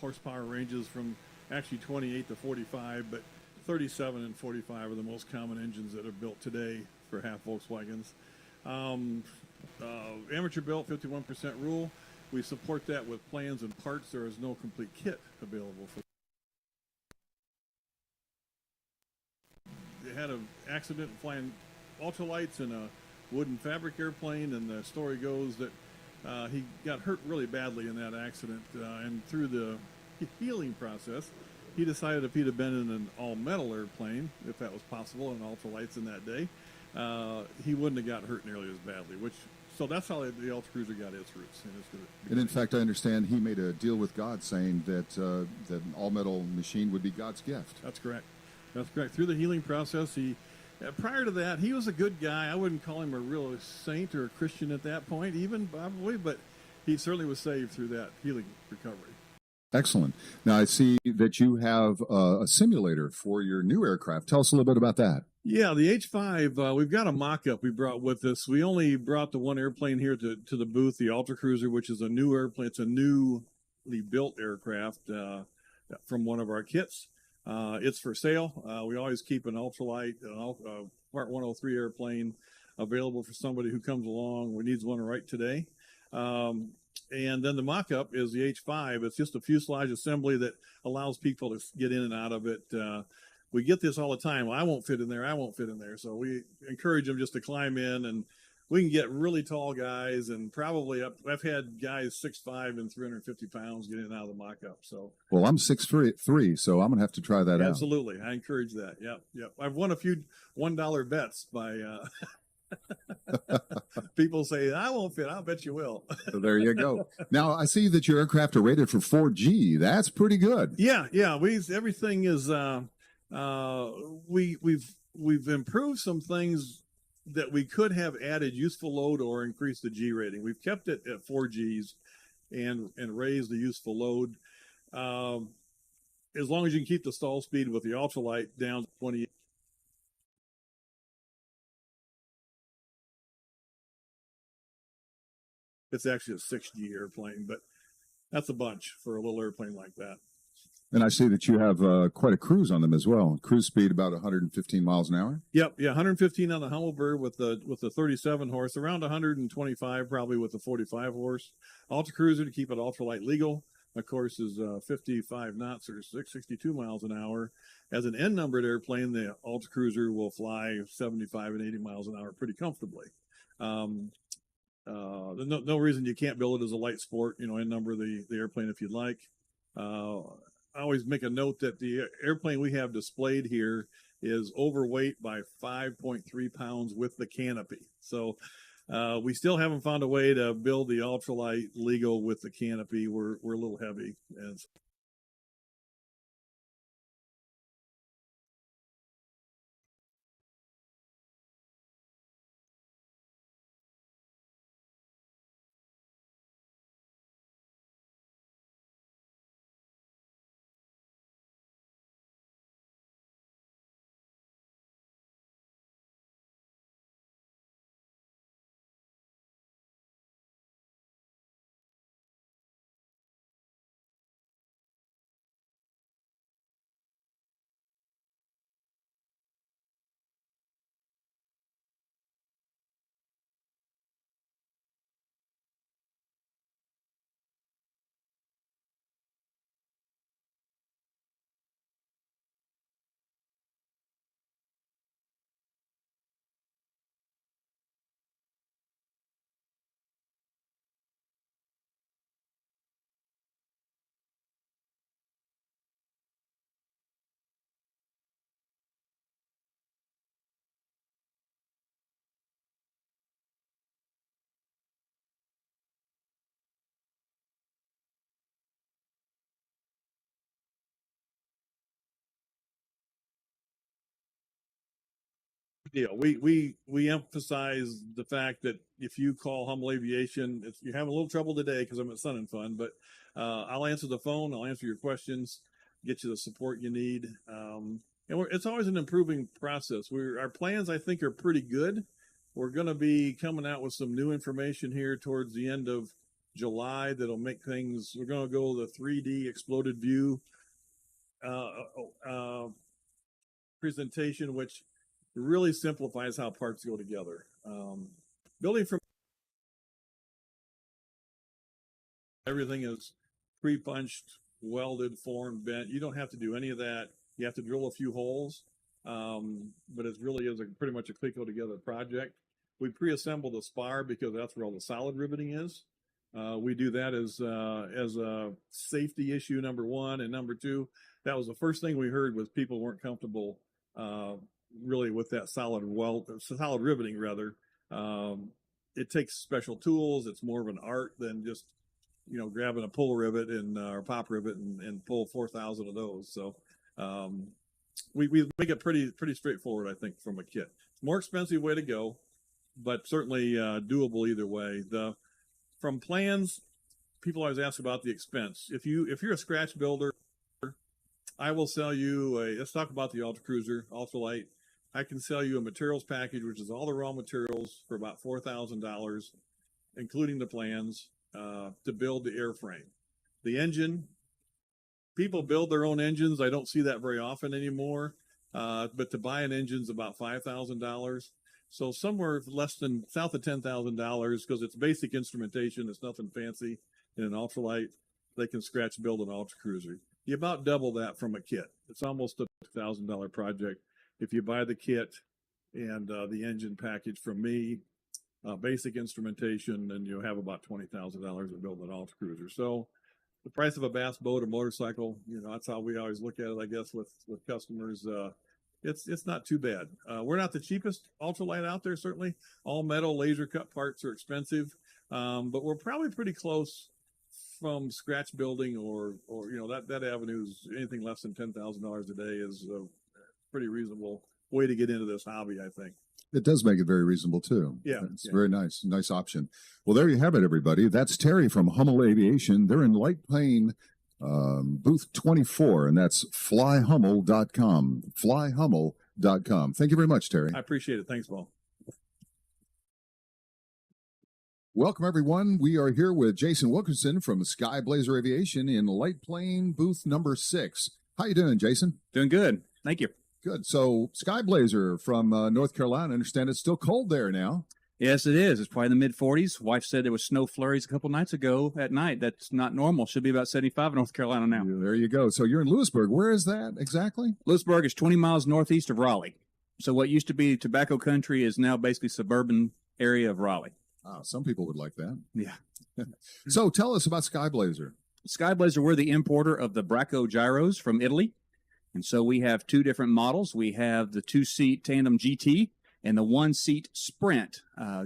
Horsepower ranges from actually 28 to 45, but 37 and 45 are the most common engines that are built today for half Volkswagens. Um, Amateur built 51% rule. We support that with plans and parts. There is no complete kit available for. They had an accident flying ultralights in a wooden fabric airplane, and the story goes that he got hurt really badly in that accident, and through the healing process, he decided if he'd have been in an all-metal airplane, if that was possible, and ultralights in that day, he wouldn't have got hurt nearly as badly. So that's how the Ultra Cruiser got its roots. And in fact, I understand he made a deal with God, saying that that an all-metal machine would be God's gift. That's correct. That's correct. Through the healing process, prior to that, he was a good guy. I wouldn't call him a real saint or a Christian at that point, even probably, but he certainly was saved through that healing recovery. Excellent. Now, I see that you have a simulator for your new aircraft. Tell us a little bit about that. Yeah, the H5, we've got a mock-up we brought with us. We only brought the one airplane here to the booth, the Ultra Cruiser, which is a new airplane. It's a newly built aircraft from one of our kits. It's for sale. We always keep an ultralight, Part 103 airplane available for somebody who comes along or needs one right today. And then the mock-up is the H5. It's just a fuselage assembly that allows people to get in and out of it. We get this all the time. Well, I won't fit in there. I won't fit in there. So we encourage them just to climb in, and we can get really tall guys, and probably I've had guys 6'5" and 350 pounds get in and out of the mock-up. So, well, I'm 6'3", so I'm gonna have to try that out. Absolutely, I encourage that. Yep. I've won a few $1 bets by people say I won't fit. I'll bet you will. So there you go. Now I see that your aircraft are rated for 4G. That's pretty good. Yeah. Everything is. We've improved some things that we could have added useful load or increased the G rating. We've kept it at 4Gs and raised the useful load. As long as you can keep the stall speed with the ultralight down to 20. It's actually a 6G airplane, but that's a bunch for a little airplane like that. And I see that you have quite a cruise on them as well. Cruise speed about 115 miles an hour. Yep, 115 on the Humminbird with the 37 horse, around 125 probably with the 45 horse. Ultra Cruiser, to keep it ultralight legal, of course, is 55 knots or 662 miles an hour. As an N-numbered airplane, the Ultra Cruiser will fly 75 and 80 miles an hour pretty comfortably. There's no reason you can't build it as a light sport, N-number the airplane if you'd like. I always make a note that the airplane we have displayed here is overweight by 5.3 pounds with the canopy. So we still haven't found a way to build the ultralight legal with the canopy. We're a little heavy. We emphasize the fact that if you call Humble Aviation, if you're having a little trouble today because I'm at Sun and Fun, but I'll answer the phone, I'll answer your questions, get you the support you need. And it's always an improving process. Our plans, I think, are pretty good. We're going to be coming out with some new information here towards the end of July that'll make things. We're going to go the 3D exploded view presentation, which really simplifies how parts go together. Building from everything is pre-punched, welded, formed, bent. You don't have to do any of that. You have to drill a few holes, but it really is pretty much a click together project. We pre-assemble the spar because that's where all the solid riveting is. We do that as a safety issue, number one, and number two, that was the first thing we heard was people weren't comfortable really with that solid riveting rather. It takes special tools. It's more of an art than just grabbing a pull rivet or pop rivet and pull 4,000 of those. So we make it pretty straightforward, I think, from a kit. More expensive way to go, but certainly doable either way. From plans, people always ask about the expense. If you're a scratch builder, I will sell you let's talk about the Ultra Cruiser Ultralight. I can sell you a materials package, which is all the raw materials for about $4,000, including the plans to build the airframe. The engine, people build their own engines. I don't see that very often anymore. But to buy an engine is about $5,000. So somewhere south of $10,000 because it's basic instrumentation. It's nothing fancy in an ultralight. They can scratch build an Ultra Cruiser. You about double that from a kit. It's almost a $1,000 project if you buy the kit and the engine package from me, basic instrumentation, and you have about $20,000 to build an Ultra Cruiser. So the price of a bass boat or motorcycle, that's how we always look at it, I guess, with customers. It's not too bad. We're not the cheapest ultralight out there, certainly. All metal laser cut parts are expensive, but we're probably pretty close from scratch building or that avenue is anything less than $10,000 a day is a pretty reasonable way to get into this hobby, I think. It does make it very reasonable too. Yeah. It's very nice option. Well, there you have it, everybody. That's Terry from Hummel Aviation. They're in Light Plain, booth 24, and that's flyhummel.com. Flyhummel.com. Thank you very much, Terry. I appreciate it. Thanks, Paul. Welcome, everyone. We are here with Jason Wilkerson from Sky Blazer Aviation in Light Plain, booth number 6. How you doing, Jason? Doing good. Thank you. Good. So, Sky Blazer from North Carolina. I understand it's still cold there now. Yes, it is. It's probably in the mid-40s. Wife said there was snow flurries a couple nights ago at night. That's not normal. Should be about 75 in North Carolina now. There you go. So you're in Lewisburg. Where is that exactly? Lewisburg is 20 miles northeast of Raleigh. So what used to be tobacco country is now basically suburban area of Raleigh. Some people would like that. Yeah. So tell us about Sky Blazer. Sky Blazer, we're the importer of the Bracco gyros from Italy. And so we have two different models. We have the 2-seat Tandem GT and the 1-seat Sprint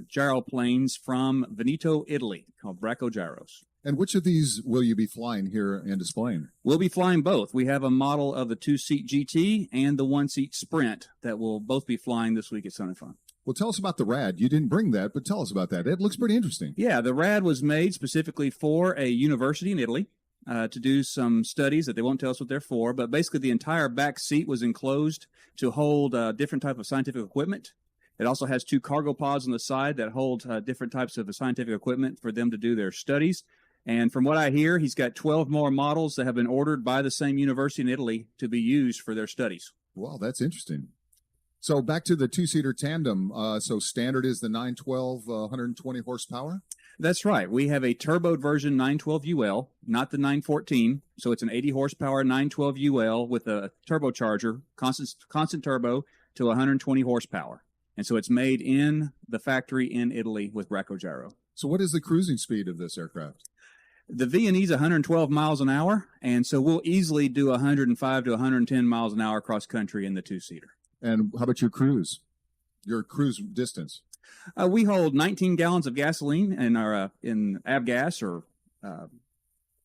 gyro planes from Veneto, Italy, called Bracco gyros. And which of these will you be flying here and displaying? We'll be flying both. We have a model of the 2-seat GT and the 1-seat Sprint that will both be flying this week at Sun 'n Fun. Well, tell us about the RAD. You didn't bring that, but tell us about that. It looks pretty interesting. Yeah, the RAD was made specifically for a university in Italy to do some studies that they won't tell us what they're for, but basically the entire back seat was enclosed to hold different type of scientific equipment. It also has 2 cargo pods on the side that hold different types of scientific equipment for them to do their studies. And from what I hear, he's got 12 more models that have been ordered by the same university in Italy to be used for their studies. Wow, that's interesting. So back to the 2-seater tandem. So standard is the 912, 120 horsepower? That's right. We have a turboed version 912 UL, not the 914. So it's an 80 horsepower 912 UL with a turbocharger, constant turbo to 120 horsepower. And so it's made in the factory in Italy with Bracco gyro. So what is the cruising speed of this aircraft? The V&E is 112 miles an hour, and so we'll easily do 105 to 110 miles an hour across country in the 2-seater. And how about your cruise distance? We hold 19 gallons of gasoline in our in avgas or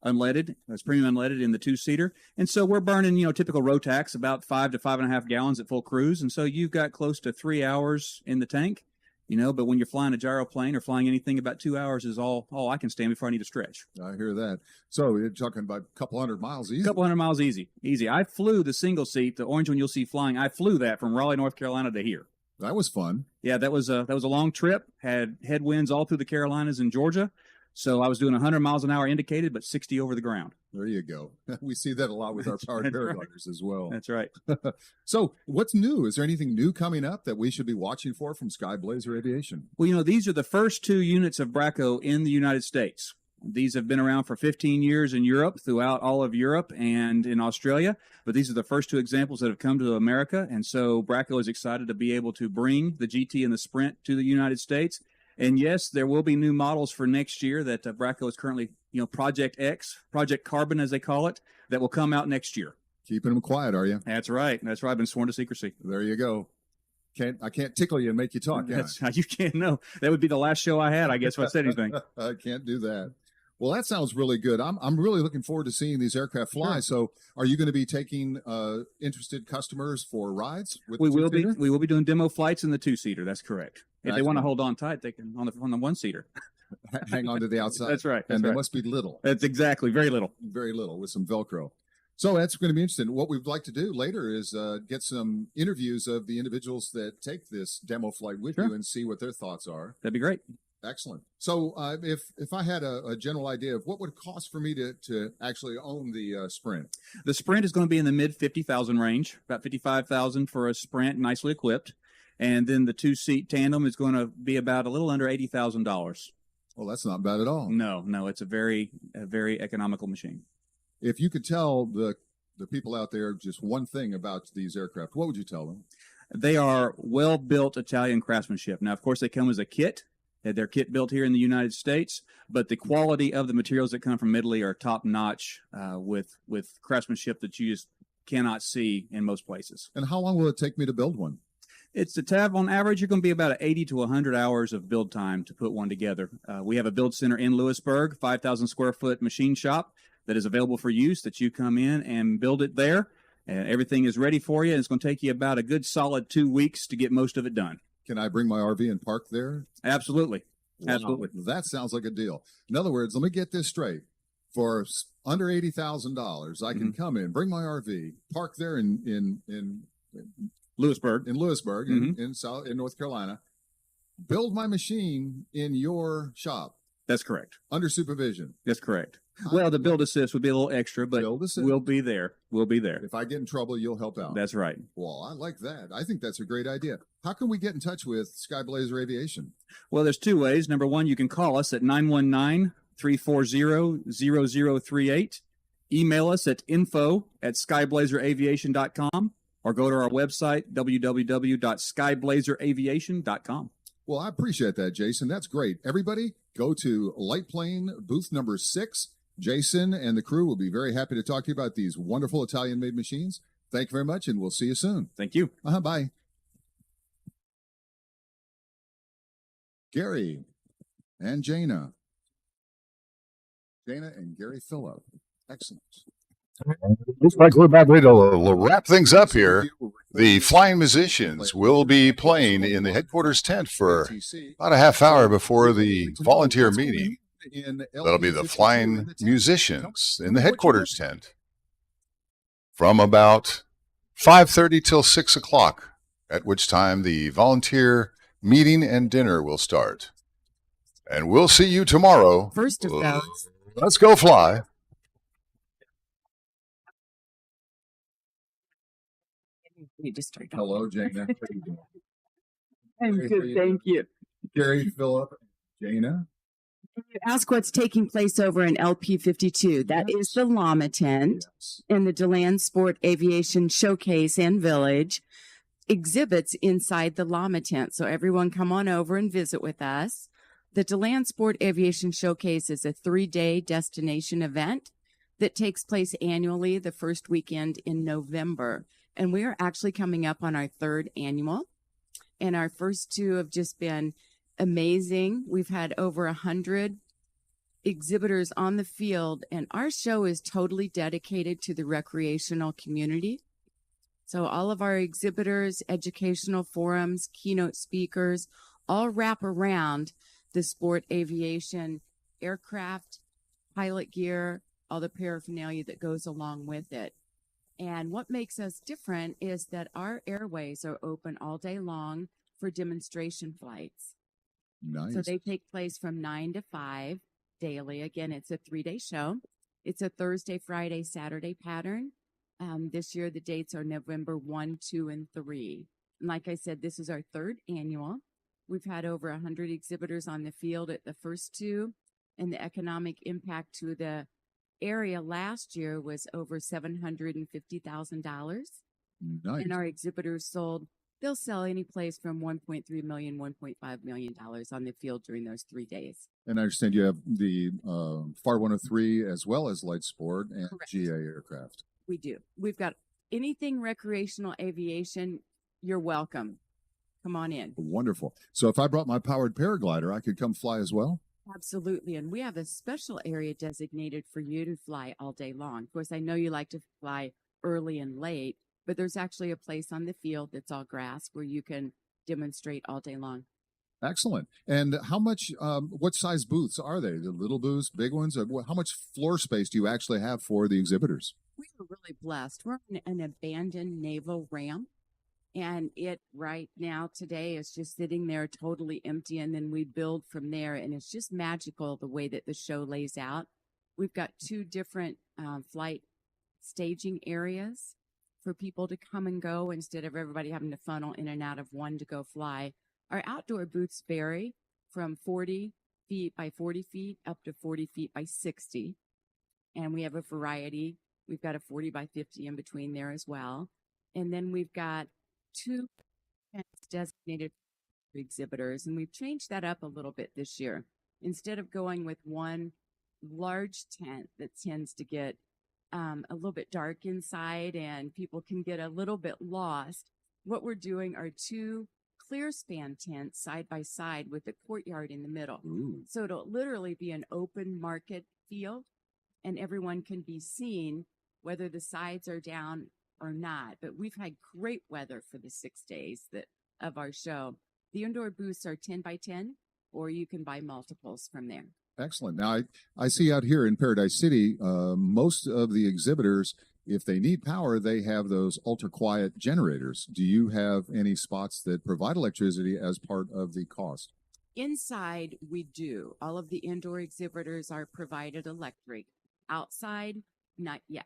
unleaded. That's premium unleaded in the 2-seater, and so we're burning typical Rotax about 5 to 5.5 gallons at full cruise, and so you've got close to 3 hours in the tank. But when you're flying a gyroplane or flying anything, about 2 hours is all I can stand before I need to stretch. I hear that. So you're talking about a couple hundred miles easy? A couple hundred miles easy. I flew the single seat, the orange one you'll see flying. I flew that from Raleigh, North Carolina to here. That was fun. Yeah, that was a long trip. Had headwinds all through the Carolinas and Georgia. So I was doing 100 miles an hour indicated, but 60 over the ground. There you go. We see that a lot with our powered That's right. paragliders as well. That's right. So, what's new? Is there anything new coming up that we should be watching for from Sky Blazer Aviation? Well, these are the first 2 units of Bracco in the United States. These have been around for 15 years in Europe, throughout all of Europe and in Australia, but these are the first 2 examples that have come to America. And so Bracco is excited to be able to bring the GT and the Sprint to the United States. And yes, there will be new models for next year that Bracco is currently, Project X, Project Carbon as they call it, that will come out next year. Keeping them quiet, are you? That's right. That's right. I've been sworn to secrecy. There you go. I can't tickle you and make you talk. Can That's you can't know. That would be the last show I had, I guess, if I said anything. I can't do that. Well, that sounds really good. I'm really looking forward to seeing these aircraft fly. Sure. So, are you going to be taking interested customers for rides? With We the will be. two-seater? We will be doing demo flights in the 2-seater. That's correct. If they want to Excellent. hold on tight, they can on the 1-seater. Hang on to the outside. That's right. That's And they right. must be little, That's exactly very little. very little, with some Velcro. So that's going to be interesting. What we'd like to do later is get some interviews of the individuals that take this demo flight with Sure. you and see what their thoughts are. That'd be great. Excellent. So if I had a general idea of what would it cost for me to actually own the Sprint, The Sprint is going to be in the mid 50,000 range, about 55,000 for a Sprint, nicely equipped, and then the 2-seat tandem is going to be about a little under $80,000. well, that's not bad at all. No, it's a very economical machine. If you could tell the people out there just one thing about these aircraft, what would you tell them? They are well-built Italian craftsmanship. Now, of course, they come as a kit. They're kit built here in the United States, but the quality of the materials that come from Italy are top-notch with craftsmanship that you just cannot see in most places. And how long will it take me to build one? It's the tab on average, you're going to be about 80 to 100 hours of build time to put one together. We have a build center in Lewisburg, 5,000 square foot machine shop that is available for use that you come in and build it there. And everything is ready for you. And it's going to take you about a good solid 2 weeks to get most of it done. Can I bring my RV and park there? Absolutely. Wow, Absolutely. that sounds like a deal. In other words, let me get this straight. For under $80,000, I can come in, bring my RV, park there in Lewisburg. Lewisburg, in North Carolina, build my machine in your shop That's correct. under supervision. That's correct. Well, the build assist would be a little extra, but Build assist. we'll be there. We'll be there. If I get in trouble, you'll help out. That's right. Well, I like that. I think that's a great idea. How can we get in touch with Sky Blazer Aviation? Well, there's 2 ways. Number one, you can call us at 919-340-0038. Email us at info@skyblazeraviation.com or go to our website, www.skyblazeraviation.com. Well, I appreciate that, Jason. That's great. Everybody, go to Light Plane booth number 6. Jason and the crew will be very happy to talk to you about these wonderful Italian-made machines. Thank you very much, and we'll see you soon. Thank you. Bye. Gary and Jana. Jana and Gary Phillip. Excellent. Looks like we're about ready to wrap things up here. The Flying Musicians will be playing in the headquarters tent for about a half hour before the volunteer meeting. That'll be the Flying Musicians in the headquarters tent from about 5:30 till 6 o'clock, at which time the volunteer meeting and dinner will start. And we'll see you tomorrow. First of those. Let's go fly. You just start. Hello, Jana. How are you doing? I'm good, thank you. Gary Phillip, Jana. Ask what's taking place over in LP 52. That is the Llama tent in the DeLand Sport Aviation Showcase and Village. Exhibits inside the Llama tent. So everyone come on over and visit with us. The DeLand Sport Aviation Showcase is a 3-day destination event that takes place annually the first weekend in November. And we are actually coming up on our 3rd annual. And our first 2 have just been amazing. We've had over 100 exhibitors on the field, and our show is totally dedicated to the recreational community. So all of our exhibitors, educational forums, keynote speakers, all wrap around the sport aviation, aircraft, pilot gear, all the paraphernalia that goes along with it. And what makes us different is that our airways are open all day long for demonstration flights. Nice. So they take place from 9 to 5. daily. Again, it's a 3-day show. It's a Thursday, Friday, Saturday pattern. This year, the dates are November 1, 2, and 3. And like I said, this is our third annual. We've had over 100 exhibitors on the field at the first two, and the economic impact to the area last year was over $750,000. Nice. And our exhibitors they'll sell any place from $1.3 million, $1.5 million on the field during those 3 days. And I understand you have the FAR 103 as well as light sport and Correct. GA aircraft. We do. We've got anything recreational aviation. You're welcome. Come on in. Wonderful. So if I brought my powered paraglider, I could come fly as well? Absolutely. And we have a special area designated for you to fly all day long. Of course, I know you like to fly early and late, but there's actually a place on the field that's all grass where you can demonstrate all day long. Excellent. And how much, what size booths are they? The little booths, big ones? How much floor space do you actually have for the exhibitors? We are really blessed. We're on an abandoned naval ramp, and it right now today is just sitting there totally empty. And then we build from there, and it's just magical the way that the show lays out. We've got 2 different flight staging areas for people to come and go instead of everybody having to funnel in and out of one to go fly. Our outdoor booths vary from 40 feet by 40 feet up to 40 feet by 60. And we have a variety. We've got a 40 by 50 in between there as well. And then we've got 2 tents designated for exhibitors. And we've changed that up a little bit this year. Instead of going with one large tent that tends to get a little bit dark inside and people can get a little bit lost, what we're doing are 2 clear span tents side by side with a courtyard in the middle. Ooh. So it'll literally be an open market field and everyone can be seen whether the sides are down or not. But we've had great weather for the 6 days of our show. The indoor booths are 10 by 10, or you can buy multiples from there. Excellent. Now, I see out here in Paradise City, most of the exhibitors, if they need power, they have those ultra quiet generators. Do you have any spots that provide electricity as part of the cost? Inside, we do. All of the indoor exhibitors are provided electric. Outside, not yet.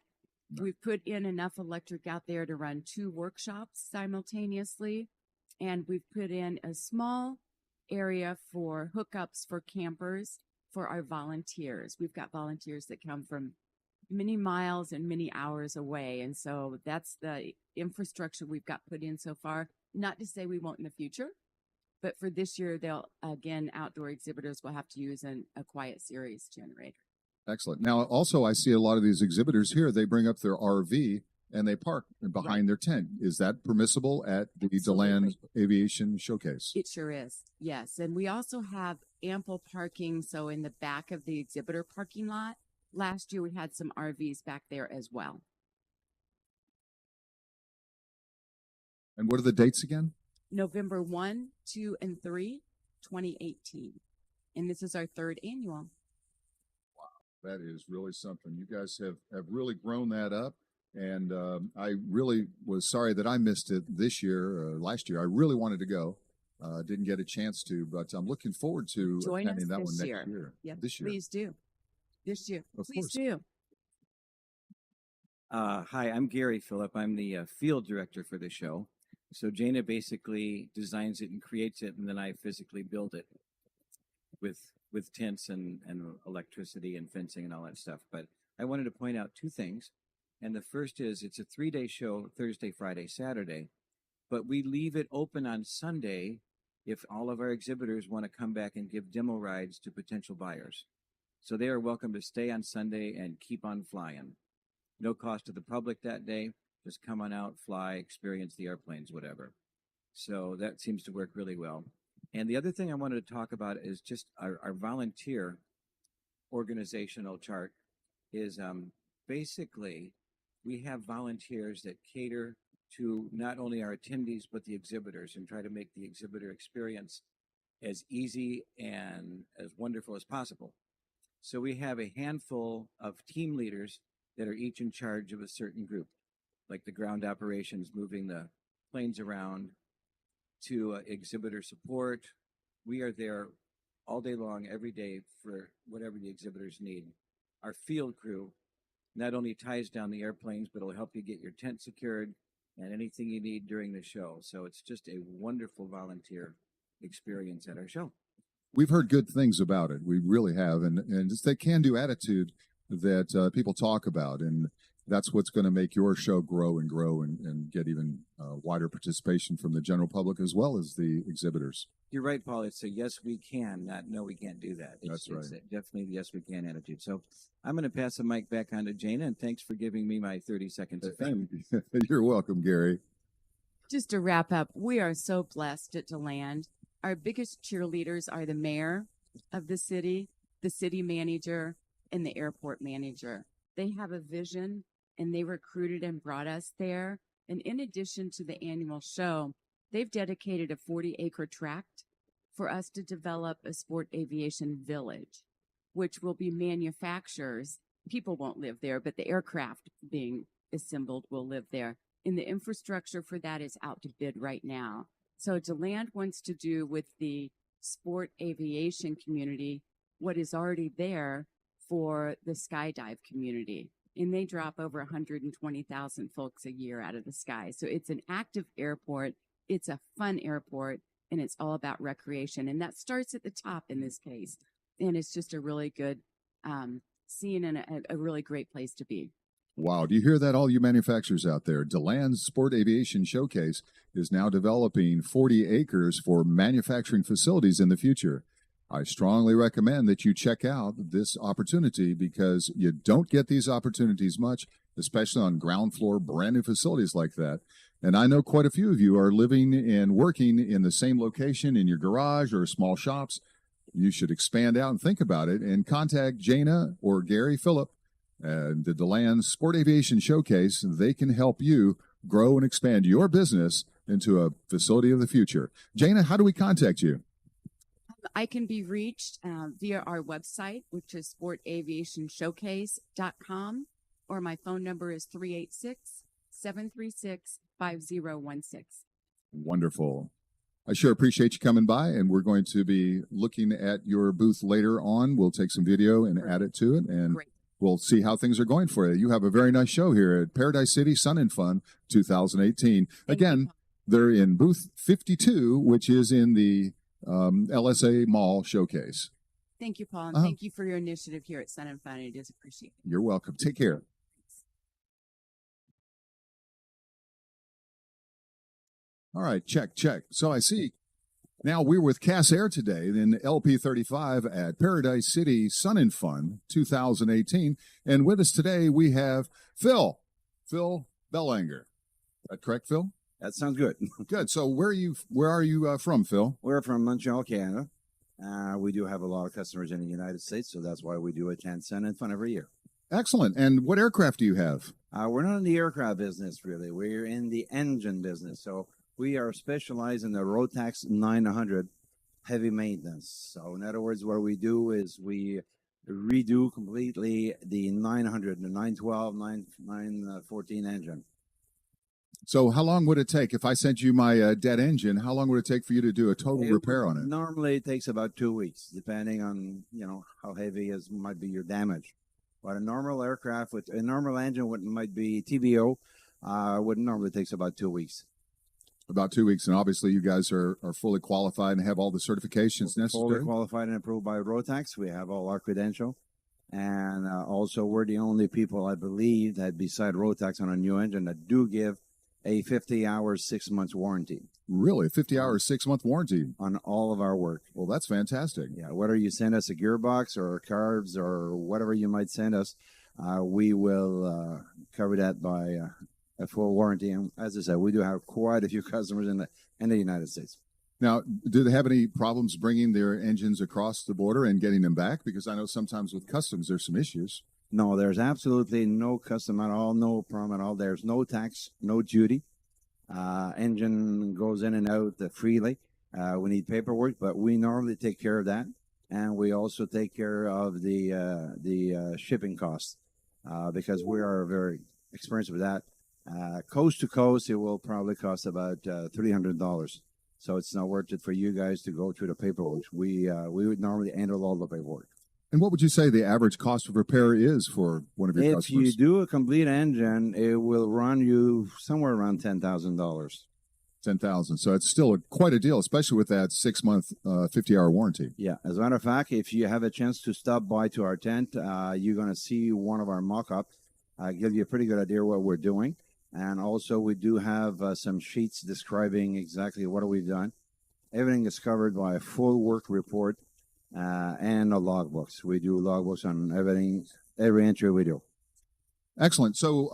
No. We've put in enough electric out there to run 2 workshops simultaneously, and we've put in a small area for hookups for campers for our volunteers. We've got volunteers that come from many miles and many hours away, and so that's the infrastructure we've got put in so far. Not to say we won't in the future, but for this year, outdoor exhibitors will have to use a quiet series generator. Excellent. Now, also, I see a lot of these exhibitors here, they bring up their RV and they park behind their tent. Is that permissible at the DeLand Aviation Showcase? It sure is. Yes. And we also have ample parking. So in the back of the exhibitor parking lot, last year we had some RVs back there as well. And what are the dates again? November 1, 2, and 3, 2018. And this is our 3rd annual. That is really something. You guys have really grown that up. And I really was sorry that I missed it this year, last year. I really wanted to go. Didn't get a chance to, but I'm looking forward to Join us attending that one this next year. year. Yeah, This year. please do. This year. Of Please course. do. Hi, I'm Gary Phillip. I'm the field director for the show. So Jana basically designs it and creates it, and then I physically build it with tents and electricity and fencing and all that stuff. But I wanted to point out 2 things. And the first is it's a 3-day show, Thursday, Friday, Saturday. But we leave it open on Sunday if all of our exhibitors want to come back and give demo rides to potential buyers. So they are welcome to stay on Sunday and keep on flying. No cost to the public that day. Just come on out, fly, experience the airplanes, whatever. So that seems to work really well. And the other thing I wanted to talk about is just our volunteer organizational chart is basically we have volunteers that cater to not only our attendees, but the exhibitors and try to make the exhibitor experience as easy and as wonderful as possible. So we have a handful of team leaders that are each in charge of a certain group, like the ground operations, moving the planes around, to exhibitor support. We are there all day long, every day for whatever the exhibitors need. Our field crew not only ties down the airplanes, but it'll help you get your tent secured and anything you need during the show. So it's just a wonderful volunteer experience at our show. We've heard good things about it. We really have, and it's that can-do attitude that people talk about, and that's what's going to make your show grow and get even wider participation from the general public as well as the exhibitors. You're right, Paul. It's a yes, we can, not no, we can't do that. That's right. It's definitely the yes, we can attitude. So I'm going to pass the mic back on to Jana, and thanks for giving me my 30 seconds of fame. You're welcome, Gary. Just to wrap up, we are so blessed at DeLand. Our biggest cheerleaders are the mayor of the city manager, and the airport manager. They have a vision, and they recruited and brought us there. And in addition to the annual show, they've dedicated a 40-acre tract for us to develop a sport aviation village, which will be manufacturers. People won't live there, but the aircraft being assembled will live there. And the infrastructure for that is out to bid right now. So DeLand wants to do with the sport aviation community what is already there for the skydive community. And they drop over 120,000 folks a year out of the sky. So it's an active airport. It's a fun airport, and it's all about recreation. And that starts at the top in this case. And it's just a really good scene and a really great place to be. Wow. Do you hear that, all you manufacturers out there? DeLand's Sport Aviation Showcase is now developing 40 acres for manufacturing facilities in the future. I strongly recommend that you check out this opportunity because you don't get these opportunities much, especially on ground floor, brand new facilities like that. And I know quite a few of you are living and working in the same location in your garage or small shops. You should expand out and think about it and contact Jana or Gary Phillip and the DeLand Sport Aviation Showcase. They can help you grow and expand your business into a facility of the future. Jana, how do we contact you? I can be reached via our website, which is sportaviationshowcase.com, or my phone number is 386-736-5016. Wonderful. I sure appreciate you coming by, and we're going to be looking at your booth later on. We'll take some video and add it to it, and Great. we'll see how things are going for you. You have a very nice show here at Paradise City Sun and Fun 2018. Thank you, Again, Paul. they're in booth 52, which is in the LSA Mall Showcase. Thank you, Paul, and Uh-huh. thank you for your initiative here at Sun and Fun. It is appreciated. You're welcome. Take care. All right, check. So I see now we're with Cass Air today in LP35 at Paradise City Sun and Fun 2018. And with us today, we have Phil Bellanger. Is that correct, Phil? That sounds good. Good. So where are you from, Phil? We're from Montreal, Canada. We do have a lot of customers in the United States, so that's why we do attend Sun and Fun every year. Excellent. And what aircraft do you have? We're not in the aircraft business, really. We're in the engine business. So we are specialized in the Rotax 900 heavy maintenance. So in other words, what we do is we redo completely the 900, the 912, 914 engine. So how long would it take if I sent you my dead engine? How long would it take for you to do a total repair on it? Normally it takes about 2 weeks, depending on, how heavy might be your damage. But a normal aircraft with a normal engine might be TBO, would normally takes about 2 weeks. About 2 weeks, and obviously you guys are fully qualified and have all the certifications Fully necessary. qualified and approved by Rotax. We have all our credential. And also we're the only people, I believe, that beside Rotax on a new engine that do give a 50-hour, 6 months warranty Really, 50-hour, 6-month warranty. on all of our work. Well, that's fantastic. Yeah, whether you send us a gearbox or carbs or whatever you might send us, we will cover that by a full warranty. And as I said, we do have quite a few customers in the United States. Now, do they have any problems bringing their engines across the border and getting them back? Because I know sometimes with customs there's some issues. No, there's absolutely no custom at all, no problem at all. There's no tax, no duty. Engine goes in and out freely. We need paperwork, but we normally take care of that, and we also take care of the shipping costs because we are very experienced with that. Coast to coast, it will probably cost about $300 So it's not worth it for you guys to go through the paperwork. We would normally handle all the paperwork. And what would you say the average cost of repair is for one of your If customers? you do a complete engine, it will run you somewhere around $10,000. 10,000. So it's still quite a deal, especially with that 6-month, 50-hour warranty. Yeah. As a matter of fact, if you have a chance to stop by to our tent, you're going to see one of our mock-ups. Give you a pretty good idea what we're doing. And also, we do have some sheets describing exactly what we've done. Everything is covered by a full work report and a logbooks. We do logbooks on everything, every entry we do. Excellent. So,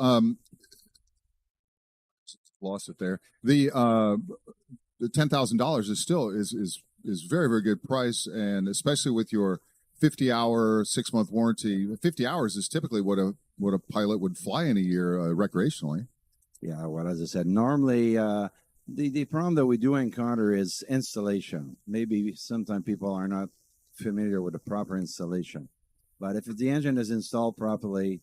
lost it there. The $10,000 is still is very, very good price, and especially with your 50-hour 6-month warranty. 50 hours is typically what a pilot would fly in a year recreationally. Yeah, well, as I said, normally the problem that we do encounter is installation. Maybe sometimes people are not familiar with the proper installation. But if the engine is installed properly,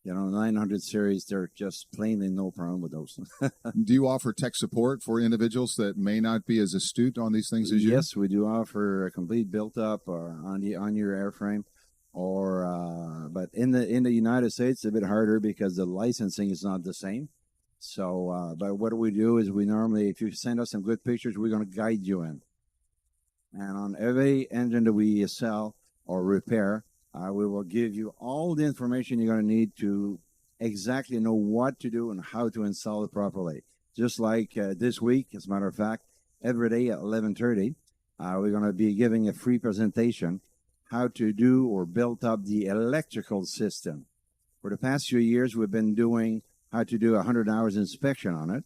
900 series, they're just plainly no problem with those. Do you offer tech support for individuals that may not be as astute on these things as you? Yes, we do offer a complete built-up on your airframe. But in the United States, it's a bit harder because the licensing is not the same. So, but what we do is we normally, if you send us some good pictures, we're going to guide you in. And on every engine that we sell or repair, we will give you all the information you're going to need to exactly know what to do and how to install it properly. Just like this week, as a matter of fact, every day at 11:30, we're going to be giving a free presentation how to do or build up the electrical system. For the past few years, we've been doing how to do 100 hours inspection on it,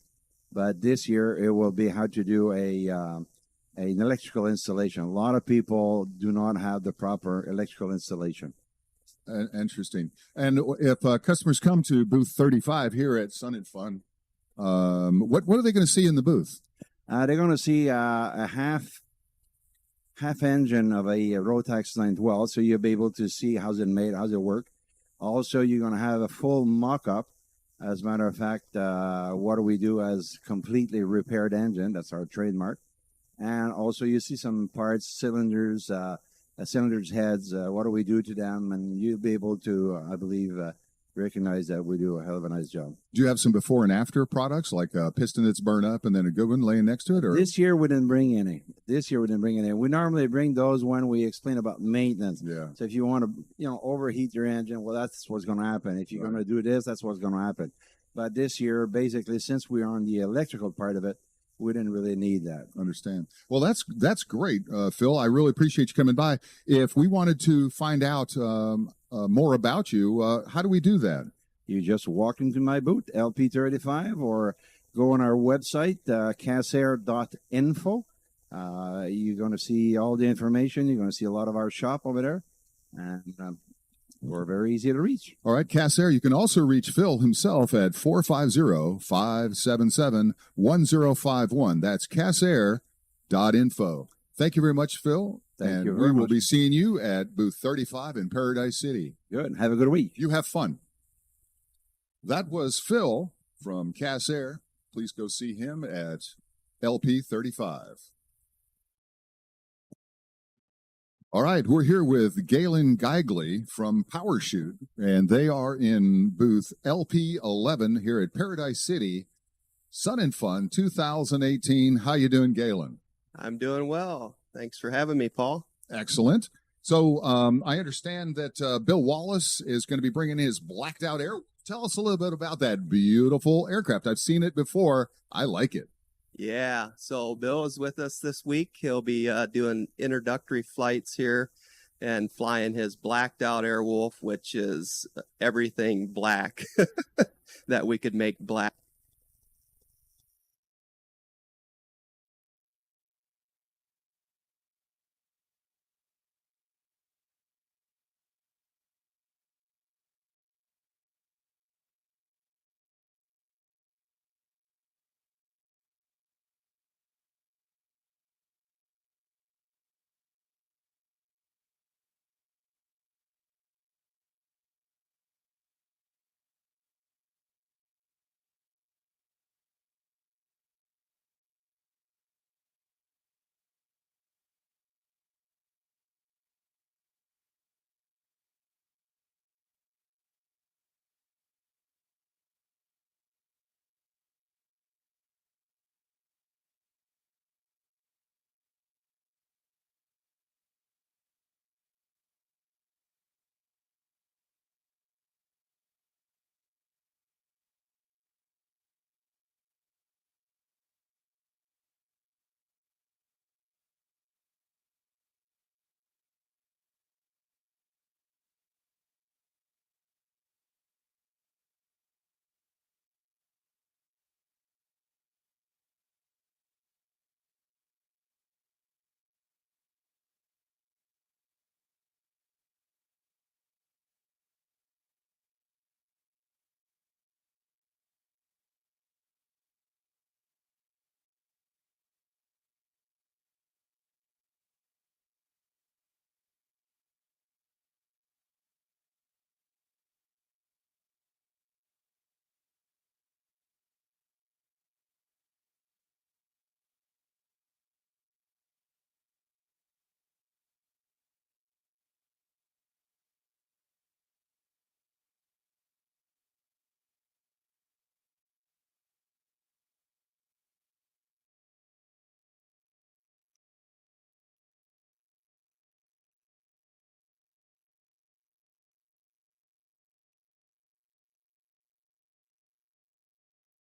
but this year it will be how to do an electrical installation. A lot of people do not have the proper electrical installation. Interesting. And if customers come to booth 35 here at Sun and Fun, what are they going to see in the booth? They're going to see a half engine of a Rotax 912, so you'll be able to see how's it made, how's it work. Also, you're going to have a full mock-up. As a matter of fact, what do we do as completely repaired engine? That's our trademark. And also, you see some parts, cylinders, cylinders heads. What do we do to them? And you'll be able to, I believe, recognize that we do a hell of a nice job. Do you have some before and after products, like a piston that's burned up and then a good one laying next to it? Or this year we didn't bring any. We normally bring those when we explain about maintenance. Yeah. So if you want to, overheat your engine, well, that's what's going to happen. If you're going to do this, that's what's going to happen. But this year, basically, since we're on the electrical part of it, we didn't really need that. Understand. Well, that's great, Phil. I really appreciate you coming by. If we wanted to find out more about you, how do we do that? You just walk into my booth, LP35, or go on our website, cassair.info. You're going to see all the information. You're going to see a lot of our shop over there. And we're very easy to reach. All right, Cassair. You can also reach Phil himself at 450-577-1051. That's cassair.info. Thank you very much, Phil. Thank you very we will much. be seeing you at booth 35 in Paradise City. Good. Have a good week. You have fun. That was Phil from Cassair. Please go see him at LP35. All right, we're here with Galen Geigley from PowerShoot, and they are in booth LP11 here at Paradise City. Sun and Fun 2018. How you doing, Galen? I'm doing well. Thanks for having me, Paul. Excellent. So I understand that Bill Wallace is going to be bringing his blacked out air. Tell us a little bit about that beautiful aircraft. I've seen it before. I like it. Yeah, so Bill is with us this week. He'll be doing introductory flights here and flying his blacked out Airwolf, which is everything black that we could make black.